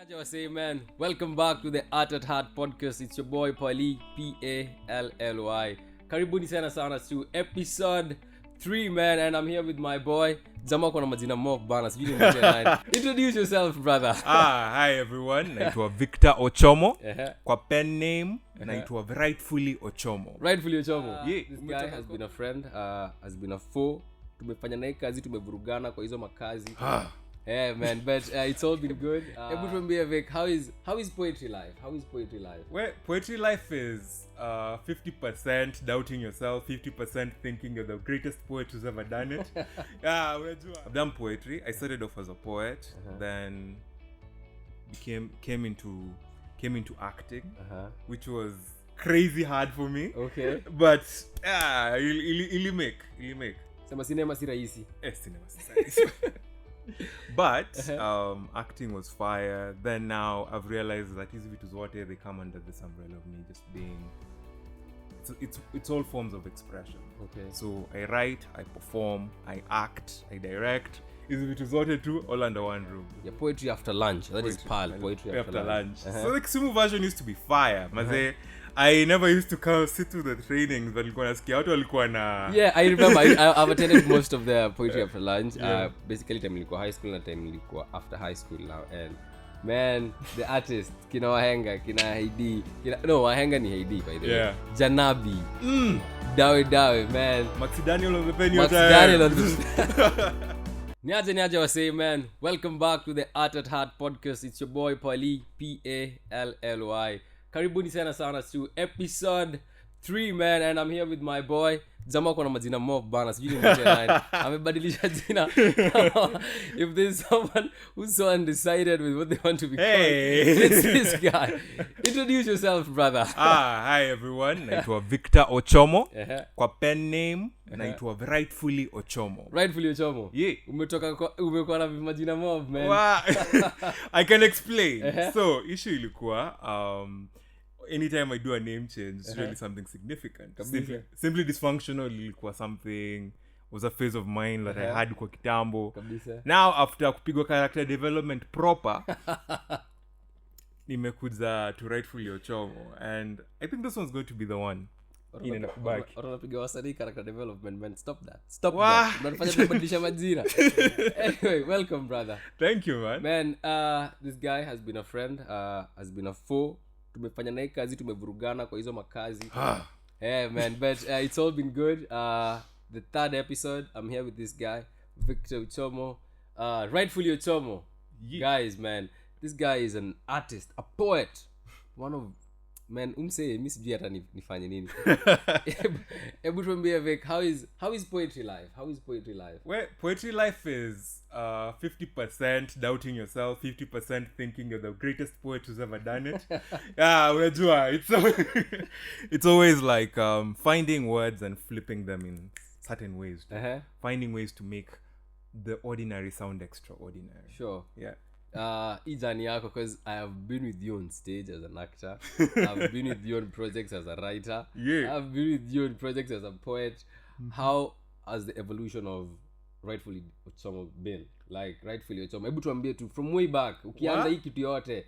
Niaje wasee man, welcome back to the Art at Heart podcast. It's your boy Pally, P-A-L-L-Y. Karibuni sana to episode 3 man, and I'm here with my boy Zama kona majina mob bana, sijui nimwite nani. Introduce yourself brother. Hi everyone, naitwa Victor Ochomo. Kwa pen name naitwa Writefully Ochomo. Writefully Ochomo. Yeah. This guy has been a friend, has been a foe. Tumefanya naye kazi, tumevurugana kwa hizo makazi. Yeah man, but it's all been good. Hebu tuambie Vic, how is poetry life? How is poetry life? Well, poetry life is 50% doubting yourself, 50% thinking you're the greatest poet who's ever done it. Yeah, I've done poetry. I started off as a poet, then came into acting, which was crazy hard for me. Okay. But yeah, ili make. Sema sinema si rahisi. Cinema si rahisi. But acting was fire. Then now I've realized that hizi vitu zote they come under this umbrella of me just being it's all forms of expression. Okay. So I write, I perform, I act, I direct. Hizi vitu zote too all under one room. Yeah, poetry after lunch. That is PAL, poetry after lunch. So the Kisumu version used to be fire. Maze I never used to come sit to the trainings but nilikuwa nasikia watu walikuwa na I remember I've attended most of the poetry after lunch. Basically time nilikuwa high school na time nilikuwa after high school now, and man, the artist kina Wahenga, kina Haidi, Wahenga ni Haidi by the way. Janabi. Dawe man. Maxi Daniel on the pen Niaje wasee man, welcome back to the Art at Heart podcast. It's your boy Pally, P-A-L-L-Y. Karibuni sana to episode 3 man, and I'm here with my boy Zama kona majina mob bana, sijui nimwite nani. Amebadilisha jina. If there's someone who's so undecided with what they want to be called, it's this guy. Introduce yourself brother. Hi everyone, naitwa Victor Ochomo. Kwa pen name naitwa Writefully Ochomo. Writefully Ochomo. Yeah. Umekuwa na majina mob man. I can explain. So issue ilikuwa anytime I do a name change, it's really something significant. Simply dysfunctional ilikuwa something, was a phase of mine that I had kwa kitambo. Now after kupigwa character development proper, nimekuja to Writefully Ochomo, and I think this one's going to be the one. Unapiga wasanii character development man, stop that. Unafanya kubadilisha majina. Anyway, welcome brother. Thank you man. Man, this guy has been a friend, has been a foe. Tumefanya naye kazi, tumevurugana kwa hizo makazi. Yeah man, but it's all been good. The third episode, I'm here with this guy Victor Ochomo, Writefully Ochomo. Guys man, this guy is an artist, a poet, one of man mimi sijui hata nifanye nini. Hebu tuambie Vic, how is poetry life? How is poetry life? Well, poetry life is 50% doubting yourself, 50% thinking you're the greatest poet who's ever done it. Yeah, unajua, it's always like finding words and flipping them in certain ways. Finding ways to make the ordinary sound extraordinary. Sure. Yeah. Ijani yako, because I have been with you on stage as an actor. I've been with you on projects as a writer. Yeah. I've been with you on projects as a poet. How has the evolution of Writefully Ochomo been? Like Writefully Ochomo, hebu tuambie tu from way back, ukianza hii kitu yote.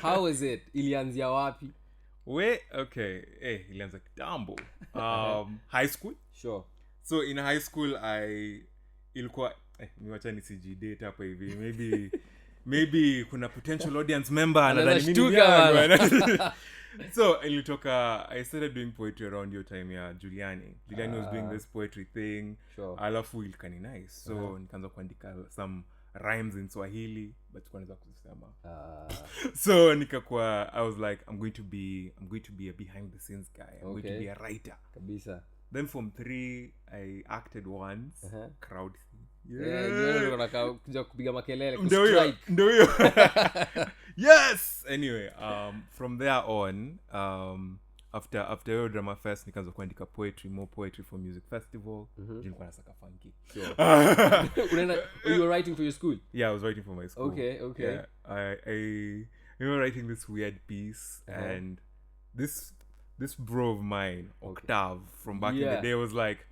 How was it? Ilianzia wapi? Ilianza kitambo. High school? Sure. So in high school ilikuwa niwacha nisijidate hapa hivi. Maybe kuna potential audience member anadhani mimi. So ilitoka, I started doing poetry around your time ya Juliani was doing this poetry thing. Sure. Alafu ilikani nice. So nikaanza kuandika some rhymes in Swahili but kwanza kusema. So nikakuwa, I was like I'm going to be a behind the scenes guy. I'm going to be a writer. Kabisa. Then from 3 I acted once. Crowd. Kuja kupiga makelele ndio hiyo. Yes. Anyway, from there on, after your drama fest nikaanza kuandika more poetry for music festival. Nilikuwa nasaka funky. Sure. You were writing for your school? Yeah, I was writing for my school. Okay. Yeah, I remember writing this weird piece, and this bro of mine, Octave, from back in the day was like,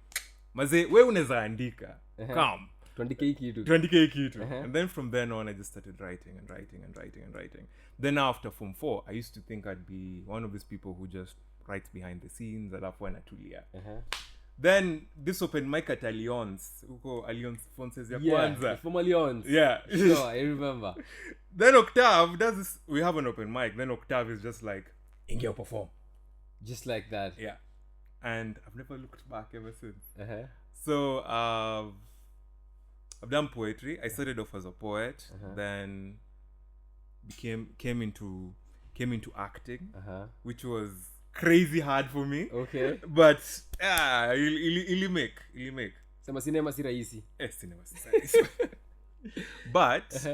"Maze, wewe unaweza andika. Come." 20k kitu. 20k kitu. And then from then on I just started writing and writing and writing and writing. Then after Form 4 I used to think I'd be one of these people who just writes behind the scenes alafu anatulia. Then this open mic at Alliance, huko Alliance Fonses ya kwanza. From Alliance. Yeah. Sure, I remember. Then Octave does this, we have an open mic. Then Octave is just like, Ingia perform. Just like that. Yeah. And I've never looked back ever since. So I've done poetry. I started off as a poet, then came into acting, which was crazy hard for me. Okay. But ili make. Sema cinema si rahisi. Cinema si rahisi. But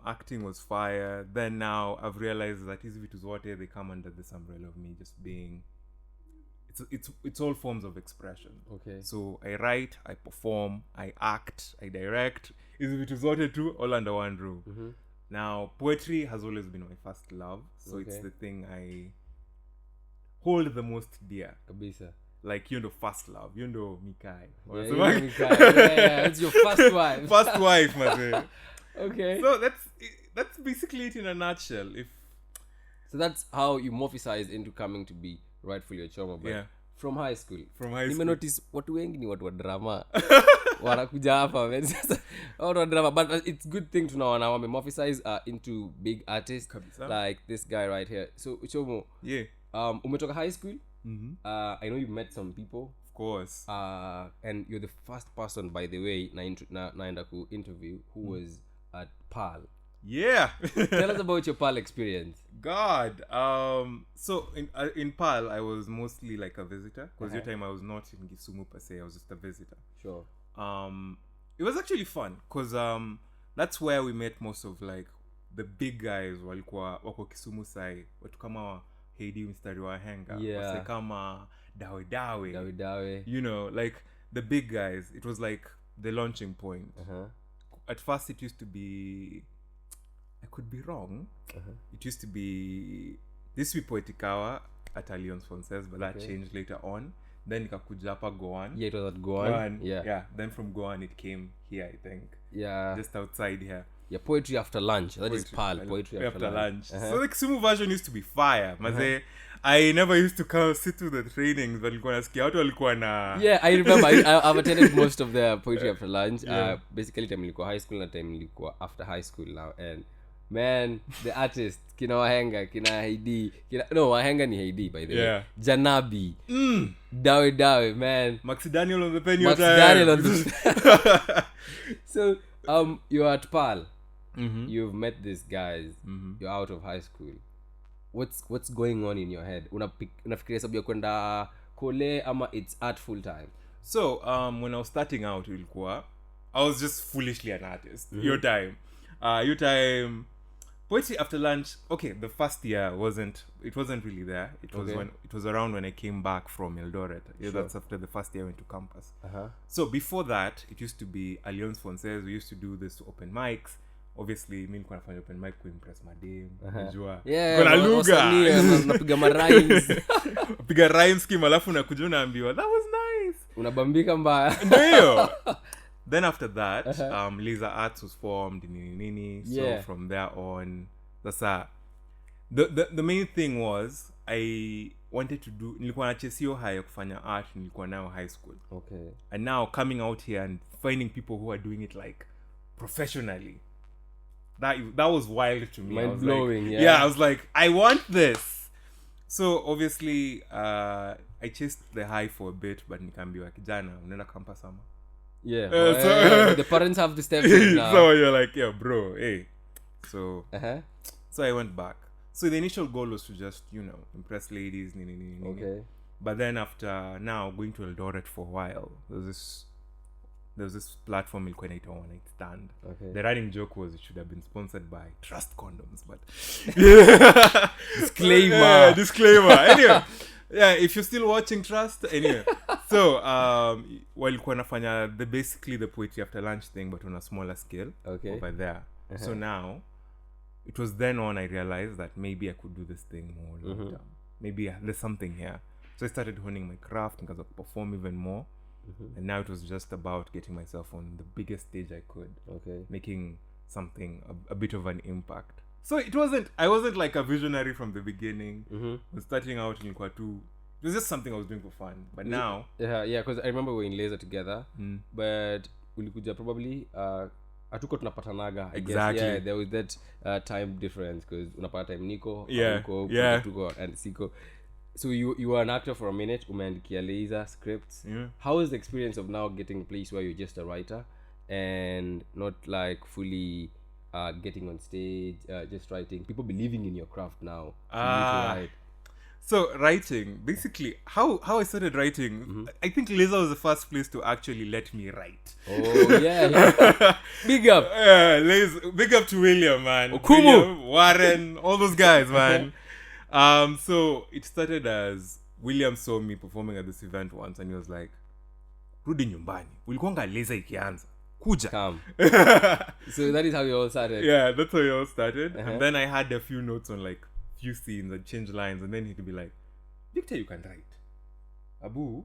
acting was fire. Then now I've realized that hizi vitu zote they come under this umbrella of me just being it's all forms of expression. Okay. So I write, I perform, I act, I direct. Hizi vitu zote too all under one roof. Now poetry has always been my first love, so it's the thing I hold the most dear. Kabisa. Like first love, Mikai. Yeah, it's your first wife. First wife, man. Okay. So that's basically it in a nutshell. So that's how you morphicized into coming to be Writefully Ochomo. But from high school. Notice watu wengi ni watu wa drama. Wanakuja hapa man. Watu wa drama, but it's good thing tunaona wame morphicize into big artists. Kabisa. Like this guy right here. So Ochomo. Yeah. Umetoka high school? I know you met some people, of course, and you're the first person, by the way, naenda ku interview who was at PAL. Yeah. Tell us about your PAL experience. God, so in PAL I was mostly like a visitor because your time I was not in Kisumu per se. I was just a visitor. Sure. It was actually fun because that's where we met most of like the big guys walikuwa wako Kisumu sai, watu kama Heidi mstari wa henga, wase kama dawe, like the big guys. It was like the launching point. At first it used to be, I could be wrong, it used to be Poetikawa at Alliance Fonses, but that changed later on. Then ikakuja hapa Goan. Yeah, it was at Goan. Yeah. Then from Goan it came here, I think. Yeah. Just outside here. Yeah, poetry after lunch. That is PAL. Poetry after lunch. So the Kisumu version used to be fire. Maze, I never used to come sit to the trainings, but nilikuwa nasikia watu walikuwa na. Yeah, I remember. I've attended most of the poetry after lunch. Basically, time nilikuwa high school na time nilikuwa after high school now. And man, the artist, kina Wahenga, kina Heidi, Wahenga ni Heidi, by the way. Janabi. Dawe, man. Maxi Daniel on the pen. So, you're at PAL. You've met these guys. You're out of high school. What's going on in your head? Unafikiria sababu ya kwenda kole ama it's art full time? So when I was starting out ilikuwa, I was just foolishly an artist. Your time poetry after lunch, okay, the first year wasn't really there. It was around when I came back from Eldoret. That's after the first year I went to campus. So before that it used to be Alliance Fonses. We used to do this open mics. Obviously mimi nilikuwa nafanya open mic kuimpress madem, unajua kuna lugha napiga rhymes piga rhymes scheme alafu nakuja unaambiwa that was nice, unabambika mbaya. Ndio. Then after that Laser Arts was formed nini. So from there on sasa the main thing was I wanted to do, nilikuwa nachesio haya kufanya art nilikuwa nayo high school. Okay. And now coming out here and finding people who are doing it like professionally, that was wild to me. Mind blowing. Like, I was like, I want this. So obviously I chased the high for a bit, but nikaambiwa kijana unaenda campus ama. The parents have to step in now. So you're like, yeah bro, hey. So so I went back. So the initial goal was to just impress ladies. Okay. But then after now going to Eldoret for a while, there was this platform ilikuwa inaitwa One Night Stand. Okay. The running joke was it should have been sponsored by Trust Condoms, but disclaimer. Anyway, if you're still watching Trust, anyway. So walikuwa nafanya basically the poetry after lunch thing, but on a smaller scale. Okay. Over there. So now it was then on I realized that maybe I could do this thing more long term. Maybe there's something here. So I started honing my craft and perform even more. and now it was just about getting myself on the biggest stage I could, Okay. making something a bit of an impact. So I wasn't like a visionary from the beginning. I was starting out in Kwatu. It was just something I was doing for fun. But now, Yeah, because I remember we were in laser together, but ulikuja probably hatuko tunapatanaga, I Exactly. guess. Yeah, there was that time difference because unapata time niko Yeah, hauko, yeah. tuko and siko. So you were an actor for a minute, umeandikia laser scripts. Yeah. How is the experience of now getting a place where you're just a writer and not like fully getting on stage, just writing, people believing in your craft now for you to write? So writing, basically, how I started writing, I think Laser was the first place to actually let me write. Oh yeah. Big up. Big up to William, man. Ochomo. William, Warren, all those guys, man. So it started as William saw me performing at this event once, and he was like, "Rudi nyumbani. Ulikuanga Laser ikianza. Kuja." Come. So that is how you all started. Yeah, that's how it all started. And then I had a few notes on like few scenes and change lines, and then he'd be like, "Victor, you can write. Abu,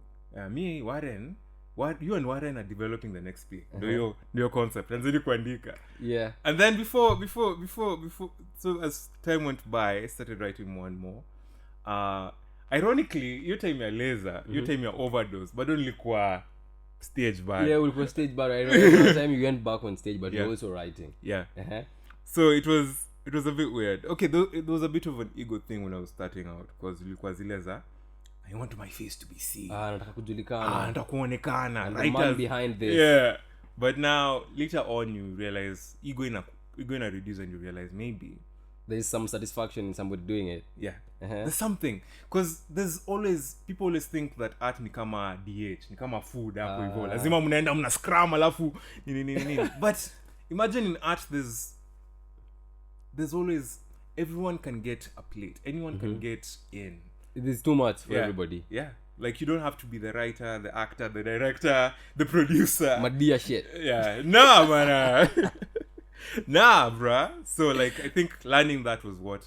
me, Warren, you and Warren are developing the next play. Do your concept. And then kuandika." Yeah. And then before, so as time went by, I started writing more and more. Ironically, your time you're laser, your time you're overdose, but only kwa stage bar. Yeah, we were stage bar. I remember the time you went back on stage, but you're also writing. Yeah. So it was a bit weird. Okay, there was a bit of an ego thing when I was starting out, because ilikuwa zile za, I want my face to be seen. Nataka kujulikana. Nataka kuonekana. And the man behind this. Yeah. But now, later on, you realize ego in a reduce, and you realize maybe there's some satisfaction in somebody doing it. Yeah. There's something. Because people always think that art ni kama DH, ni kama food hapo hivyo. Lazima mnaenda mna scrum alafu nini. But imagine in art there's always, everyone can get a plate. Anyone can get in. There's too much for everybody. Yeah. Like, you don't have to be the writer, the actor, the director, the producer. Madia shit. Yeah. Nah, man. Nah, bruh. So, like, I think learning that was what...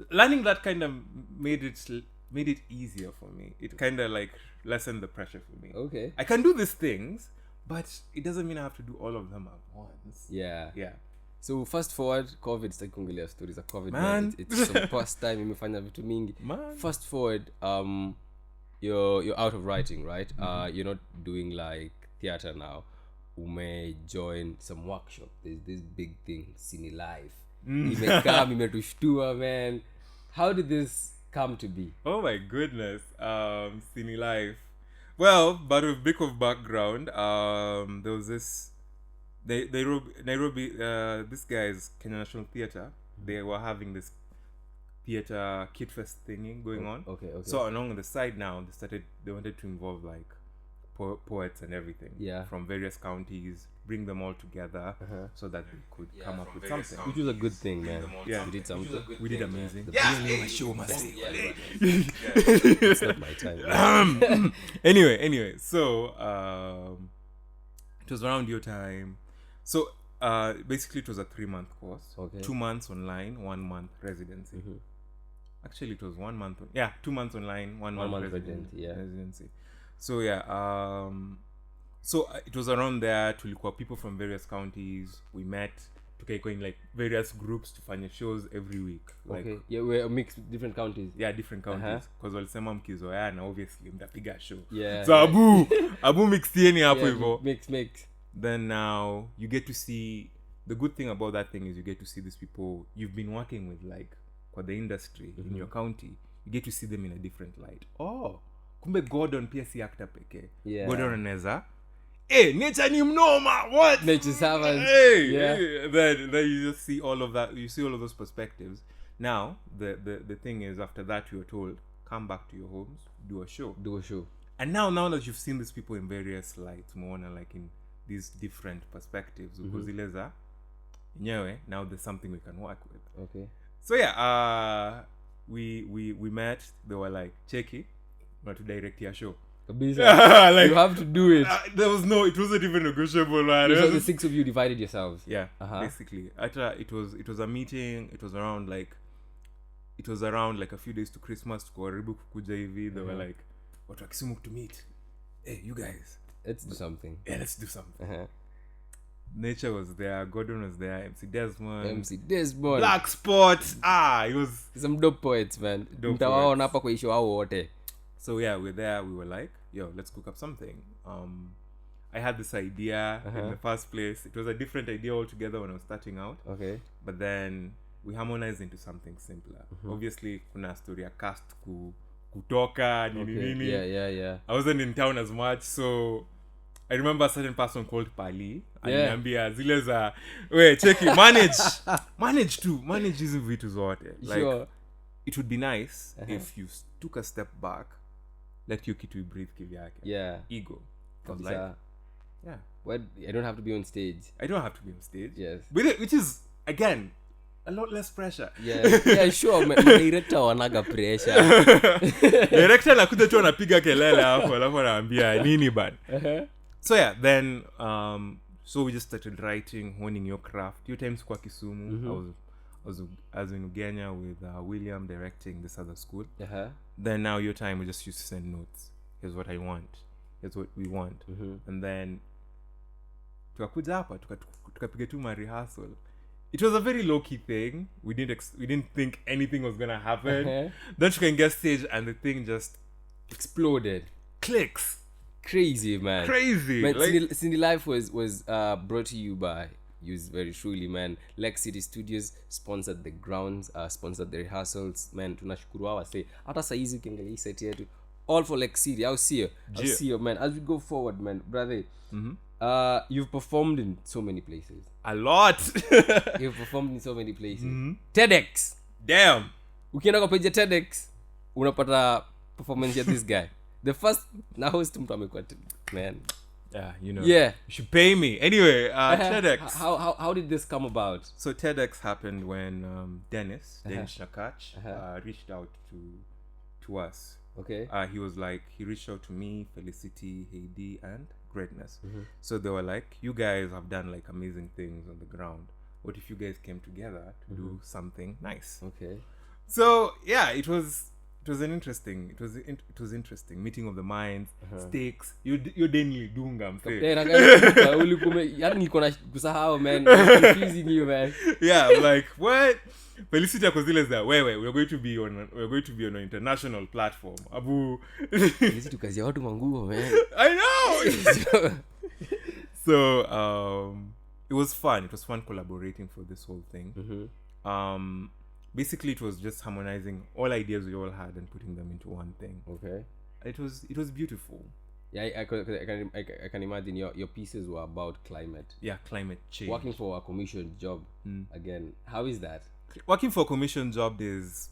Learning that kind of made it easier for me. It kind of, like, lessened the pressure for me. Okay. I can do these things, but it doesn't mean I have to do all of them at once. Yeah. Yeah. So fast forward, COVID, sitaki kuongelea stories za COVID. Man. It's some past time imefanya vitu mingi. Man. Fast forward, you're out of writing, right? You're not doing like theater now. Ume join some workshop. There's this big thing, Cine Life. Imekam, imetushtua, man. How did this come to be? Oh my goodness. Cine Life. Well, but with a bit of background, there was this Nairobi, this guy's Kenya National Theatre, they were having this theatre kid fest thingy going on. Okay. So along the side now, they wanted to involve like poets and everything from various counties, bring them all together so that they could come up with something. Which was a good thing, man. Yeah. We did something. We did amazing. Yeah. Show must say. It's not my time. Anyway, so it was around your time. So basically it was a 3-month course. Okay. 2 months online, 1 month residency. Actually it was 1 month 2 months online, 1 month residency. So so it was around there. Tulikuwa people from various counties. We met tukaiko in like various groups to fanya shows every week. Like, Okay. Yeah, we're mixed different counties. yeah, different counties. Because walisema mkizoeana obviously mtapiga show. Yeah. So Abu mixieni hapo hivyo. Mix. Then now you get to see, the good thing about that thing is you get to see these people you've been working with, like for the industry in your county. You get to see them in a different light. Oh, kumbe Gordon pia si actor peke. Yeah. Gordon anaweza nature ni mnoma, what? Nature savants. Hey. Then you just see all of that. You see all of those perspectives. Now the thing is, after that you're told, come back to your homes, do a show. And now that you've seen these people in various lights, more like in these different perspectives, ukuzileza nyewe, now there's something we can work with. Okay. So yeah, we met. They were like, Cheki, not to direct your show. Like, you have to do it. It wasn't even negotiable, man. So the 6 of you divided yourselves. Yeah, basically. It was a meeting. It was around like a few days to Christmas. Tukaribu kukuja hivi. They were like, watu wa Kisumu to meet. hey, you guys, Let's do something. yeah, let's do something. Uh-huh. Nature was there, Gordon was there, MC Desmond, MC Desmond. Black Spot. It was Some dope poets, man. Dope Mtawaona poets. hapa kwa issue hao wote. So yeah, we're there. We were like, yo, let's cook up something. I had this idea in the first place. It was a different idea altogether when I was starting out. Okay. But then we harmonized into something simpler. Obviously, kuna story ya cast kutoka nini Okay. nini. Yeah. I wasn't in town as much, so I remember a certain person called Pali. Aliniambia zile za we cheki manage hizi vitu zote. Like, Sure. it would be nice if you took a step back, let your kitu breathe kivyake. Yeah. Ego. I was Kabisa. like, yeah, What? I don't have to be on stage. I don't have to be on stage. Yes. Which is, again, a lot less pressure. Yeah, sure. Director wanaga pressure. Director nakuja tu anapiga kelele hapo alafu anaambia nini bad. So yeah, then so we just started writing, honing your craft. Few times kwa Kisumu. I was in Ugenya with William directing this other school. Then now your time we just used to send notes. Here's what I want. Here's what we want. And then tukakuja hapa tukapiga tu ma rehearsal. It was a very low-key thing. We didn't think anything was gonna happen. Then you can get stage and the thing just Exploded. clicks. Crazy, man. Crazy. Man, Like, Cindy Life was brought to you by yours very truly, man. Lex City Studios sponsored the grounds, sponsored the rehearsals, man. Tunashukuru hawa say hata saa hizi ukiangalia hii set yetu all for Lex City. I'll see you, man. As we go forward, man, brother. You've performed in so many places. a lot. You've performed in so many places. TEDx. Damn. Ukienda kwa page ya TEDx unapata performance ya this guy. The first na host mtu amekuwa man. Yeah, you know. Yeah. You should pay me. Anyway, TEDx. How did this come about? So TEDx happened when Dennis Nakach reached out to us. Okay. He reached out to me, Felicity, Heidi, and Greatness. So they were like, you guys have done like amazing things on the ground. What if you guys came together to do something nice? Okay. So yeah, it was interesting meeting of the minds, stakes. You're daily dunga mse. Yani nilikuwa na kusahau, man. Confusing you, man. Yeah, like what? Felicity akozile za we're going to be on an international platform. Abu Hizi tukazia watu manguo, man. I know. So it was fun. It was fun collaborating for this whole thing. Basically it was just harmonizing all ideas we all had and putting them into one thing. Okay. It was beautiful. Yeah, I can imagine your pieces were about climate. Yeah, climate change. Working for a commissioned job. Again, how is that? Working for a commission job is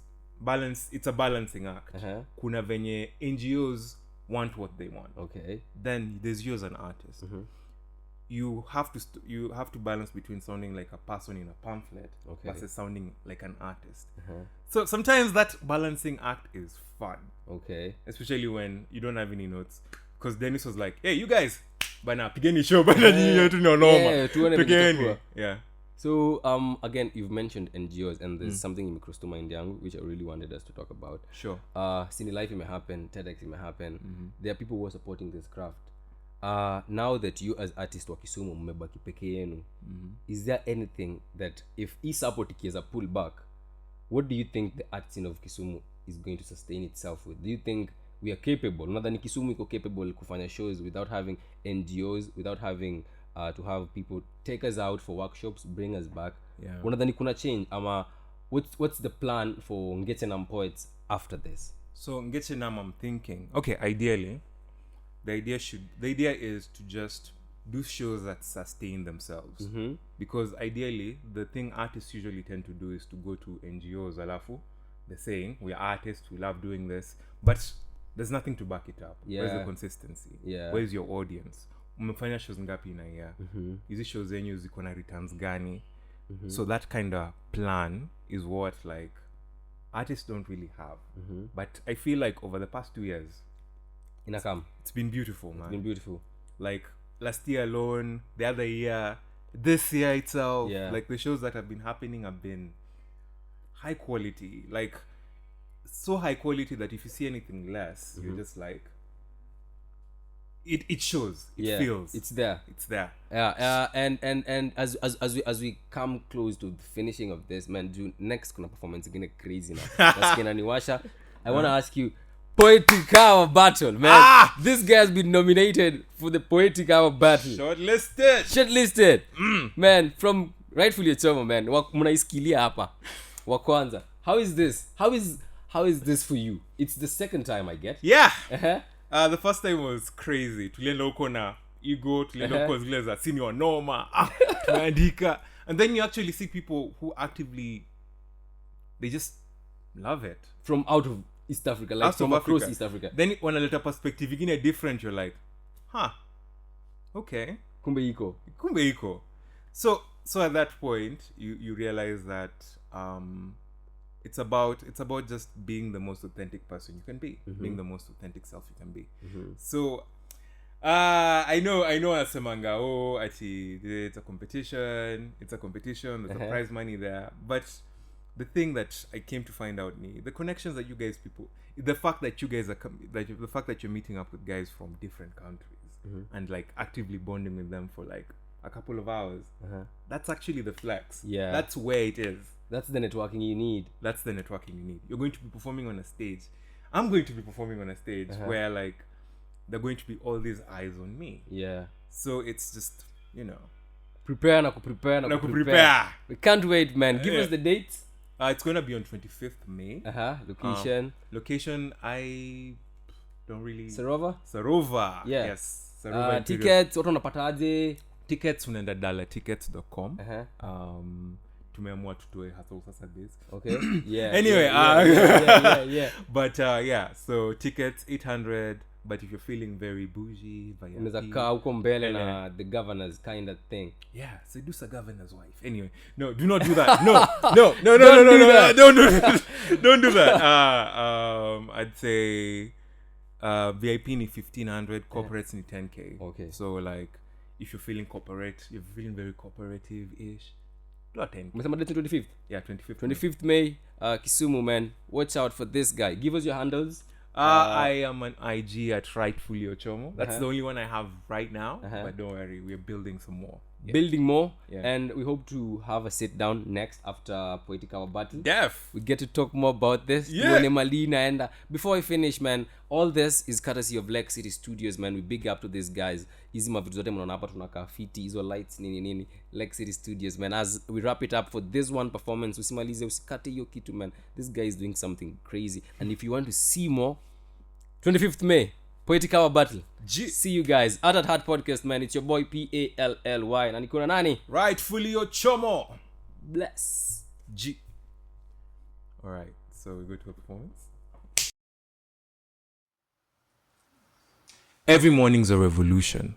it's a balancing act. Kuna venye NGOs want what they want. Okay. Then there's you as an artist. You have to balance between sounding like a person in a pamphlet versus sounding like an artist. So sometimes that balancing act is fun. Okay. Especially when you don't have any notes. Because Dennis was like, hey, you guys, bana pigeni show, bana nyinyi tu ni noma. Pigeni. Yeah. So again, you've mentioned NGOs, and there's something in crossed to mind yangu which I really wanted us to talk about. Sure. Cine Life may happen, TEDx may happen. There are people who are supporting this craft. Now that you as artist wa Kisumu mmebaki peke yenu, is there anything that if support ikiweza pull back, what do you think the art scene of Kisumu is going to sustain itself with? Do you think we are capable? Nadhani Kisumu iko capable kufanya shows without having NGOs, without having to have people take us out for workshops, bring us back. Yeah. Unadhani kuna change ama what's the plan for Ngetchenam Poets after this? So Ngetchenam, I'm thinking, okay, ideally the idea is to just do shows that sustain themselves. Because ideally the thing artists usually tend to do is to go to NGOs alafu they're saying we're artists, we love doing this, but there's nothing to back it up. Where's the consistency? Where's your audience? Umefanya shows ngapi na year? Hizi shows zenyu ziko na returns gani? So that kind of plan is what like artists don't really have. But I feel like over the past 2 years it's been beautiful, man. It's been beautiful. Like last year alone, the other year, this year itself, like the shows that have been happening have been high quality, like so high quality that if you see anything less, you're just like, it shows. It Yeah, feels. it's there. It's there. Yeah, and as we come close to the finishing of this, man, do next kuna performance again crazy now. That's Niwasha. I want to ask you, Poetic Hour Battle, man. This guy has been nominated for the Poetic Hour Battle. Shortlisted. Man, from Rightfully Ochomo, man. Mnaisikilia hapa. Wa kwanza. How is this? How is this for you? It's the second time I get. Yeah. Uh-huh. The first time was crazy. Tulienda huko na ego, tulienda huko zile za senior noma. Tumeandika. And then you actually see people who actively, they just love it. From out of East Africa, like from across East Africa. Then when a little perspective again different, you're like, okay. Kumbe iko. So at that point, you realize that it's about just being the most authentic person you can be, being the most authentic self you can be. So I know asemanga, it's a competition, there's a prize money there, but the thing that I came to find out, the connections that you guys people, the fact that you guys are the fact that you're meeting up with guys from different countries and like actively bonding with them for like a couple of hours, that's actually the flex. Yeah, that's where it is. That's the networking you need. You're going to be performing on a stage. I'm going to be performing on a stage where like there are going to be all these eyes on me. Yeah. So it's just, prepare. We can't wait, man. Give us the dates. It's going to be on 25th May. Location. I don't really. Sarova. Yeah. Yes. Sarova. Tickets. Watu wanapataje? Tickets unaenda dollartickets.com. Tumeamua tutoe hustle sasa this. Okay. Yeah. Anyway, yeah. But so tickets 800, but if you're feeling very bougie, unaweza kaa huko mbele na the governor's kind of thing. Yeah, seduce a governor's wife. Anyway, no, do not do that. No. Don't do that. I'd say VIP ni 1500, corporates ni 10k. Okay. So like if you're feeling very cooperative-ish, do a 10k. Umesema date 25th? Yeah, 25th. 25th May, Kisumu, man. Watch out for this guy. Give us your handles. I am on IG at Writefully Ochomo. That's the only one I have right now. But don't worry, we're building some more. Building more, and we hope to have a sit down next after Poetic Hour Battle. We get to talk more about this. And before I finish, man, all this is courtesy of Lake City Studios, man. We big up to these guys. Hizi mavitu zote mnaona hapa tunakaa fiti, hizo lights nini. Lake City Studios, man. As we wrap it up for this one performance, usimalize usikate hiyo kitu, man. This guy is doing something crazy. And if you want to see more, 25th May, Poetic Hour Battle. See you guys at Heart Podcast, man. It's your boy Pally. Na niko na nani? Writefully Ochomo. Bless. G. Alright, so we go to a performance. Every morning's a revolution.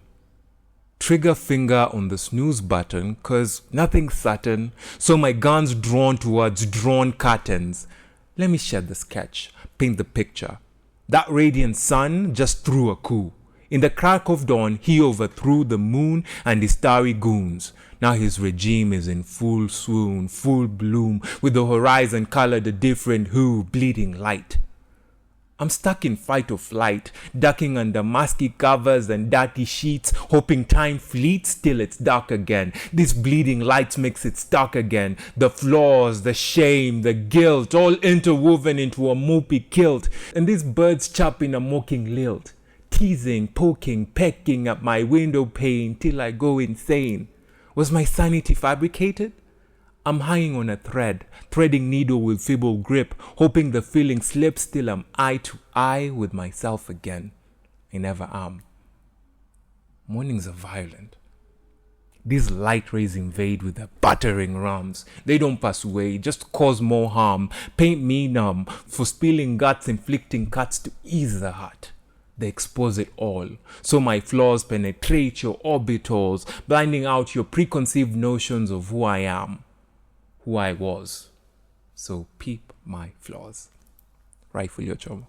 Trigger finger on the snooze button, cause nothing's certain. So my gun's drawn towards drawn curtains. Let me shed the sketch, paint the picture. That radiant sun just threw a coup. In the crack of dawn, he overthrew the moon and his starry goons. Now his regime is in full swoon, full bloom, with the horizon colored a different hue, bleeding light. I'm stuck in fight or flight, ducking under musky covers and dirty sheets, hoping time fleets till it's dark again. These bleeding lights makes it stark again. The flaws, the shame, the guilt, all interwoven into a mopey kilt. And these birds chirp in a mocking lilt, teasing, poking, pecking at my window pane till I go insane. Was my sanity fabricated? I'm hanging on a thread, threading needle with feeble grip, hoping the feeling slips till I'm eye to eye with myself again. I never am. Mornings are violent. These light rays invade with their battering rams. They don't persuade, just cause more harm, paint me numb, for spilling guts, inflicting cuts to ease the heart. They expose it all, so my flaws penetrate your orbitals, blinding out your preconceived notions of who I am. Who I was. So peep my flaws. Writefully Ochomo.